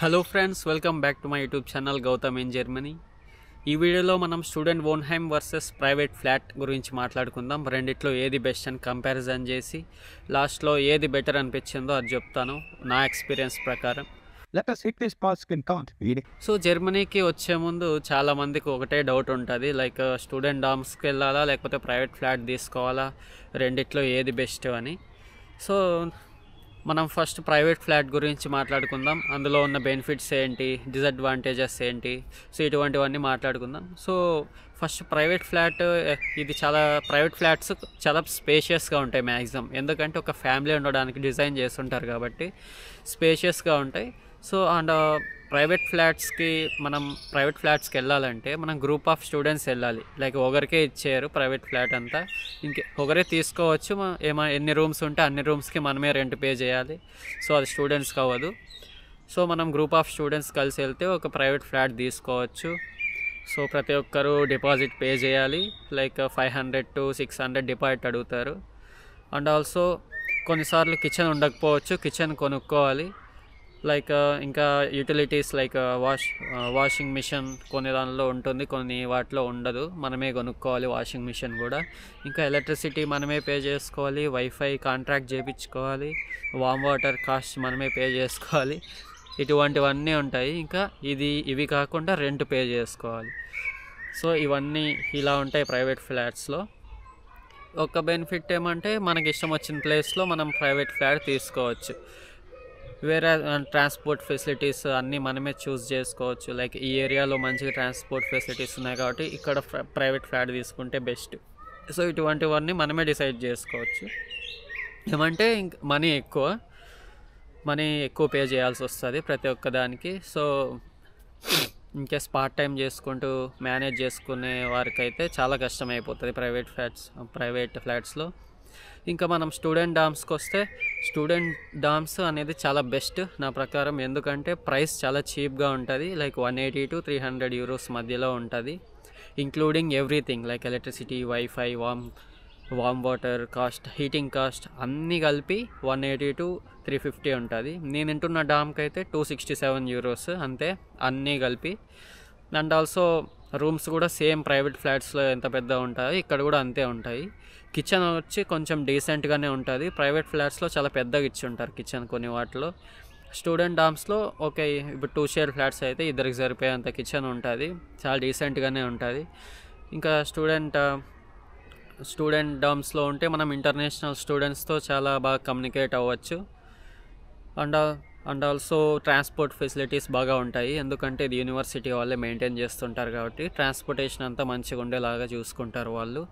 Hello friends, welcome back to my YouTube channel Gautam in Germany. ఈ వీడియోలో మనం student ఓన్ హైమ్ వర్సెస్ ప్రైవేట్ ఫ్లాట్ గురించి మాట్లాడుకుందాం. రెండిట్లో ఏది బెస్ట్ అని కంపారిజన్ చేసి లాస్ట్లో ఏది బెటర్ అనిపించిందో అది చెప్తాను నా ఎక్స్పీరియన్స్ ప్రకారం. Let us hit this pause and count. So జర్మనీకి వచ్చే ముందు చాలామందికి ఒకటే డౌట్ ఉంటుంది, లైక్ స్టూడెంట్ డామ్స్కి వెళ్ళాలా లేకపోతే ప్రైవేట్ ఫ్లాట్ తీసుకోవాలా, రెండిట్లో ఏది బెస్ట్ అని. సో మనం ఫస్ట్ ప్రైవేట్ ఫ్లాట్ గురించి మాట్లాడుకుందాం. అందులో ఉన్న బెనిఫిట్స్ ఏంటి, డిసడ్వాంటేజెస్ ఏంటి, సో ఇటువంటివన్నీ మాట్లాడుకుందాం. సో ఫస్ట్ ప్రైవేట్ ఫ్లాట్, ఇది ప్రైవేట్ ఫ్లాట్స్ చాలా స్పేషియస్గా ఉంటాయి మ్యాక్సిమం, ఎందుకంటే ఒక ఫ్యామిలీ ఉండడానికి డిజైన్ చేస్తుంటారు కాబట్టి స్పేషియస్గా ఉంటాయి. సో అండ్ ప్రైవేట్ ఫ్లాట్స్కి వెళ్ళాలంటే మనం గ్రూప్ ఆఫ్ స్టూడెంట్స్ వెళ్ళాలి. లైక్ ఒకరికే ఇచ్చారు ప్రైవేట్ ఫ్లాట్ అంతా, ఒకరే తీసుకోవచ్చు. ఎన్ని రూమ్స్ ఉంటే అన్ని రూమ్స్కి మనమే రెంట్ పే చేయాలి. సో అది స్టూడెంట్స్కి అవ్వదు. సో మనం గ్రూప్ ఆఫ్ స్టూడెంట్స్ కలిసి వెళ్తే ఒక ప్రైవేట్ ఫ్లాట్ తీసుకోవచ్చు. సో ప్రతి ఒక్కరూ డిపాజిట్ పే చేయాలి, లైక్ 500 to 600 డిపాజిట్ అడుగుతారు. అండ్ ఆల్సో కొన్నిసార్లు కిచెన్ ఉండకపోవచ్చు, కిచెన్ కొనుక్కోవాలి. లైక్ ఇంకా యూటిలిటీస్ లైక్ వాషింగ్ మిషన్ కొన్ని దానిలో ఉంటుంది, కొన్ని వాటిలో ఉండదు, మనమే కొనుక్కోవాలి వాషింగ్ మిషన్ కూడా. ఇంకా ఎలక్ట్రిసిటీ మనమే పే చేసుకోవాలి, వైఫై కాంట్రాక్ట్ చేయించుకోవాలి, వామ్ వాటర్ కాస్ట్ మనమే పే చేసుకోవాలి. ఇటువంటివన్నీ ఉంటాయి. ఇంకా ఇవి కాకుండా రెంట్ పే చేసుకోవాలి. సో ఇవన్నీ ఇలా ఉంటాయి ప్రైవేట్ ఫ్లాట్స్లో. ఒక బెనిఫిట్ ఏమంటే మనకి ఇష్టం వచ్చిన ప్లేస్లో మనం ప్రైవేట్ ఫ్లాట్ తీసుకోవచ్చు. వేరే ట్రాన్స్పోర్ట్ ఫెసిలిటీస్ అన్నీ మనమే చూస్ చేసుకోవచ్చు. లైక్ ఈ ఏరియాలో మంచిగా ట్రాన్స్పోర్ట్ ఫెసిలిటీస్ ఉన్నాయి కాబట్టి ఇక్కడ ప్రైవేట్ ఫ్లాట్ తీసుకుంటే బెస్ట్. సో ఇటువంటివన్నీ మనమే డిసైడ్ చేసుకోవచ్చు. ఏమంటే మనీ ఎక్కువ పే చేయాల్సి వస్తుంది ప్రతి ఒక్కదానికి. సో ఇన్కేస్ పార్ట్ టైం చేసుకుంటూ మేనేజ్ చేసుకునే వారికైతే చాలా కష్టం అయిపోతుంది ప్రైవేట్ ఫ్లాట్స్లో. ఇంకా మనం స్టూడెంట్ డామ్స్కి వస్తే, స్టూడెంట్ డామ్స్ అనేది చాలా బెస్ట్ నా ప్రకారం, ఎందుకంటే ప్రైస్ చాలా చీప్గా ఉంటుంది. లైక్ 180 to 300 euros మధ్యలో ఉంటుంది, including everything like electricity, wifi, warm water cost, heating cost అన్నీ కలిపి 180 to 350 ఉంటుంది. నేను వింటున్న డామ్కి అయితే 267 euros అంతే, అన్నీ కలిపి. అండ్ ఆల్సో రూమ్స్ కూడా సేమ్ ప్రైవేట్ ఫ్లాట్స్లో ఎంత పెద్ద ఉంటాయి ఇక్కడ కూడా అంతే ఉంటాయి. కిచెన్ వచ్చి కొంచెం డీసెంట్గానే ఉంటుంది. ప్రైవేట్ ఫ్లాట్స్లో చాలా పెద్దగా ఇచ్చి ఉంటారు కిచెన్ కొన్ని వాటిలో. స్టూడెంట్ డామ్స్లో ఓకే, ఇప్పుడు 2 షేర్ ఫ్లాట్స్ అయితే ఇద్దరికి సరిపోయేంత కిచెన్ ఉంటుంది, చాలా డీసెంట్గానే ఉంటుంది. ఇంకా స్టూడెంట్ డామ్స్లో ఉంటే మనం ఇంటర్నేషనల్ స్టూడెంట్స్తో చాలా బాగా కమ్యూనికేట్ అవ్వచ్చు. అండ్ ఆల్సో ట్రాన్స్పోర్ట్ ఫెసిలిటీస్ బాగా ఉంటాయి, ఎందుకంటే ఇది యూనివర్సిటీ వాళ్ళే మెయింటైన్ చేస్తుంటారు కాబట్టి ట్రాన్స్పోర్టేషన్ అంతా మంచిగా ఉండేలాగా చూసుకుంటారు వాళ్ళు.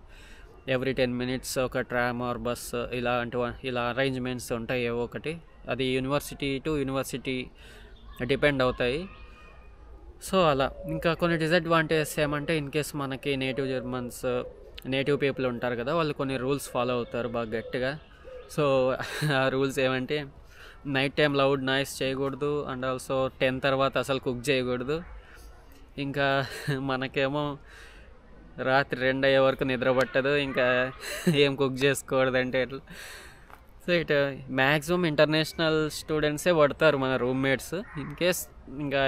ఎవ్రీ 10 minutes ఒక ట్రామ్ ఆర్ బస్ ఇలా అరేంజ్మెంట్స్ ఉంటాయి ఏవో ఒకటి. అది యూనివర్సిటీ టు యూనివర్సిటీ డిపెండ్ అవుతాయి. సో అలా. ఇంకా కొన్ని డిసడ్వాంటేజెస్ ఏమంటే, ఇన్కేస్ మనకి నేటివ్ పీపుల్ ఉంటారు కదా, వాళ్ళు కొన్ని రూల్స్ ఫాలో అవుతారు బాగా గట్టిగా. సో ఆ రూల్స్ ఏమంటే, నైట్ టైం లౌడ్ నాయిస్ చేయకూడదు, అండ్ ఆల్సో 10 తర్వాత అసలు కుక్ చేయకూడదు. ఇంకా మనకేమో రాత్రి 2 అయ్యే వరకు నిద్ర పట్టదు, ఇంకా ఏం కుక్ చేసుకోకూడదంటే ఎట్లా. సో ఇటు మ్యాక్సిమం ఇంటర్నేషనల్ స్టూడెంట్సే పడతారు మన రూమ్మేట్స్. ఇన్కేస్ ఇంకా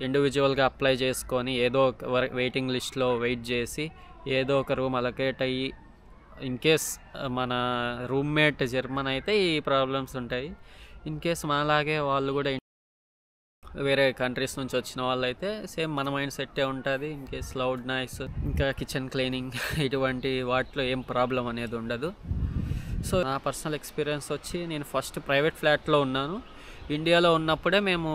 ఇండివిజువల్గా అప్లై చేసుకొని ఏదో ఒక వెయిటింగ్ లిస్ట్లో వెయిట్ చేసి ఏదో ఒక రూమ్ అలొకేట్ అయ్యి, ఇన్కేస్ మన రూమ్మేట్ జర్మన్ అయితే ఈ ప్రాబ్లమ్స్ ఉంటాయి. ఇన్కేస్ మనలాగే వాళ్ళు కూడా వేరే కంట్రీస్ నుంచి వచ్చిన వాళ్ళు అయితే సేమ్ మన మైండ్ సెట్టే ఉంటుంది. ఇన్కేస్ లౌడ్ నాయిస్, ఇంకా కిచెన్ క్లీనింగ్ ఇటువంటి వాటిలో ఏం ప్రాబ్లం అనేది ఉండదు. సో నా పర్సనల్ ఎక్స్పీరియన్స్ వచ్చి, నేను ఫస్ట్ ప్రైవేట్ ఫ్లాట్లో ఉన్నాను. ఇండియాలో ఉన్నప్పుడే మేము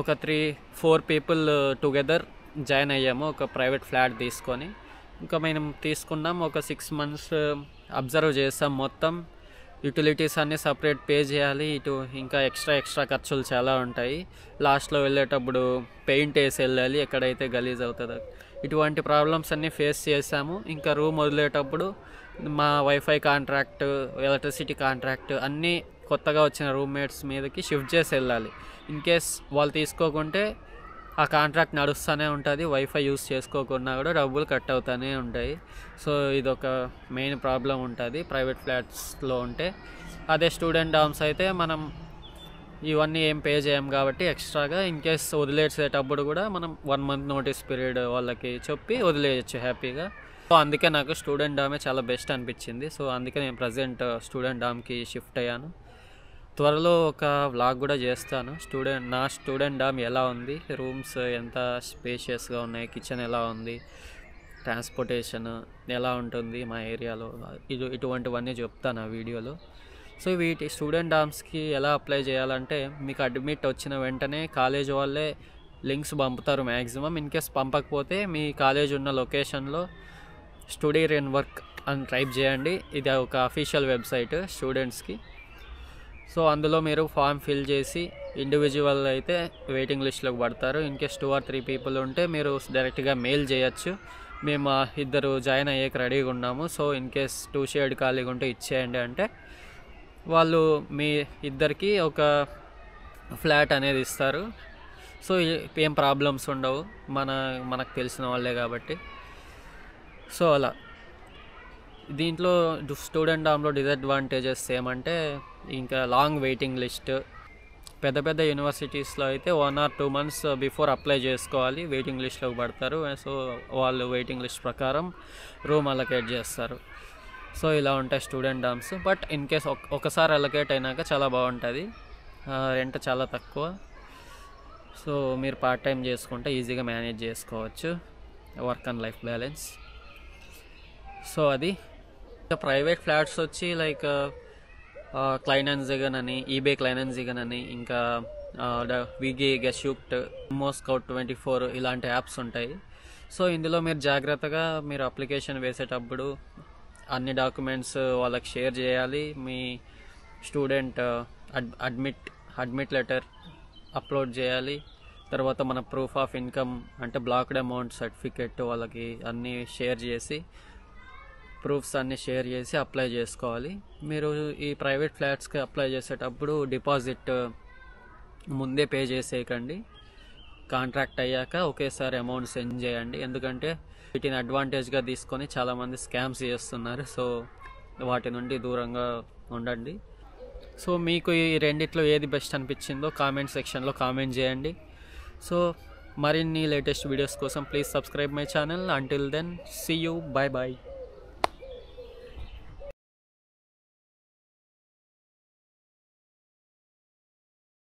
ఒక 3-4 people టుగెదర్ జాయిన్ అయ్యాము ఒక ప్రైవేట్ ఫ్లాట్ తీసుకొని. ఇంకా మేము తీసుకున్నాం, ఒక 6 months అబ్జర్వ్ చేసాం. మొత్తం యూటిలిటీస్ అన్నీ సపరేట్ పే చేయాలి, ఇంకా ఎక్స్ట్రా ఖర్చులు చాలా ఉంటాయి. లాస్ట్లో వెళ్ళేటప్పుడు పెయింట్ వేసి వెళ్ళాలి ఎక్కడైతే గలీజ్ అవుతుందో. ఇటువంటి ప్రాబ్లమ్స్ అన్నీ ఫేస్ చేసాము. ఇంకా రూమ్ వదిలేటప్పుడు మా వైఫై కాంట్రాక్ట్, ఎలక్ట్రిసిటీ కాంట్రాక్ట్ అన్నీ కొత్తగా వచ్చిన రూమ్మేట్స్ మీదకి షిఫ్ట్ చేసి వెళ్ళాలి. ఇన్కేస్ వాళ్ళు తీసుకోకుంటే ఆ కాంట్రాక్ట్ నడుస్తూనే ఉంటుంది, వైఫై యూస్ చేసుకోకుండా కూడా డబ్బులు కట్ అవుతూనే ఉంటాయి. సో ఇదొక మెయిన్ ప్రాబ్లం ఉంటుంది ప్రైవేట్ ఫ్లాట్స్లో ఉంటే. అదే స్టూడెంట్ డామ్స్ అయితే మనం ఇవన్నీ ఏం పే చేయం కాబట్టి ఎక్స్ట్రాగా ఇన్ కేస్ వదిలేసేటప్పుడు కూడా మనం 1 మంత్ నోటీస్ పీరియడ్ వాళ్ళకి చెప్పి వదిలేయచ్చు హ్యాపీగా. సో అందుకే నాకు స్టూడెంట్ డామే చాలా బెస్ట్ అనిపించింది. సో అందుకే నేను ప్రజెంట్ స్టూడెంట్ డామ్కి షిఫ్ట్ అయ్యాను. త్వరలో ఒక వ్లాగ్ కూడా చేస్తాను. నా స్టూడెంట్ డామ్ ఎలా ఉంది, రూమ్స్ ఎంత స్పేషియస్గా ఉన్నాయి, కిచెన్ ఎలా ఉంది, ట్రాన్స్పోర్టేషన్ ఎలా ఉంటుంది మా ఏరియాలో, ఇటువంటివన్నీ చెప్తాను ఆ వీడియోలో. సో వీటి స్టూడెంట్ డామ్స్కి ఎలా అప్లై చేయాలంటే మీకు అడ్మిట్ వచ్చిన వెంటనే కాలేజ్ వాళ్ళే లింక్స్ పంపుతారు మ్యాక్సిమం. ఇన్ కేస్ పంపకపోతే మీ కాలేజ్ ఉన్న లొకేషన్లో స్టడీ ఇన్ వర్క్ అని టైప్ చేయండి. ఇది ఒక అఫీషియల్ వెబ్సైట్ స్టూడెంట్స్కి. సో అందులో మీరు ఫామ్ ఫిల్ చేసి ఇండివిజువల్ అయితే వెయిటింగ్ లిస్ట్లోకి పడతారు. ఇన్ కేస్ 2 or 3 పీపుల్ ఉంటే మీరు డైరెక్ట్గా మెయిల్ చేయొచ్చు, మేము 2 జాయిన్ అయ్యేకి రెడీగా ఉన్నాము, సో ఇన్ కేస్ 2 షేడ్ ఖాళీగా ఉంటే ఇచ్చేయండి అంటే వాళ్ళు మీ ఇద్దరికి ఒక ఫ్లాట్ అనేది ఇస్తారు. సో ఏం ప్రాబ్లమ్స్ ఉండవు, మనకు తెలిసిన వాళ్ళే కాబట్టి. సో అలా దీంట్లో స్టూడెంట్ డామ్లో డిసడ్వాంటేజెస్ ఏమంటే ఇంకా లాంగ్ వెయిటింగ్ లిస్ట్. పెద్ద పెద్ద యూనివర్సిటీస్లో అయితే 1 or 2 months బిఫోర్ అప్లై చేసుకోవాలి, వెయిటింగ్ లిస్ట్లోకి పడతారు. సో వాళ్ళు వెయిటింగ్ లిస్ట్ ప్రకారం రూమ్ అలొకేట్ చేస్తారు. సో ఇలా ఉంటాయి student DOMS. But in case ఒకసారి అలొకేట్ అయినాక చాలా బాగుంటుంది, రెంట్ చాలా తక్కువ. సో మీరు పార్ట్ టైం చేసుకుంటే ఈజీగా మేనేజ్ చేసుకోవచ్చు work and life balance. So అది ప్రైవేట్ ఫ్లాట్స్ వచ్చి లైక్ క్లైనెన్జిగన్ అని, ఈబే క్లైనెన్జిగన్ అని, ఇంకా విగే గెషూక్ట్, మోస్కౌట్ 24 ఇలాంటి యాప్స్ ఉంటాయి. సో ఇందులో మీరు జాగ్రత్తగా మీరు అప్లికేషన్ వేసేటప్పుడు అన్ని డాక్యుమెంట్స్ వాళ్ళకి షేర్ చేయాలి. మీ స్టూడెంట్ అడ్మిట్ లెటర్ అప్లోడ్ చేయాలి. తర్వాత మన ప్రూఫ్ ఆఫ్ ఇన్కమ్ అంటే బ్లాక్డ్ అమౌంట్ సర్టిఫికెట్ వాళ్ళకి అన్నీ షేర్ చేసి, ప్రూఫ్స్ అన్నీ షేర్ చేసి అప్లై చేసుకోవాలి. మీరు ఈ ప్రైవేట్ ఫ్లాట్స్కి అప్లై చేసేటప్పుడు డిపాజిట్ ముందే పే చేసేయకండి, కాంట్రాక్ట్ అయ్యాక ఒకేసారి అమౌంట్ సెండ్ చేయండి. ఎందుకంటే వీటిని అడ్వాంటేజ్గా తీసుకొని చాలామంది స్కామ్స్ చేస్తున్నారు. సో వాటి నుండి దూరంగా ఉండండి. సో మీకు ఈ రెండిట్లో ఏది బెస్ట్ అనిపించిందో కామెంట్ సెక్షన్లో కామెంట్ చేయండి. సో మరిన్ని లేటెస్ట్ వీడియోస్ కోసం please subscribe my channel. Until then see you, bye bye.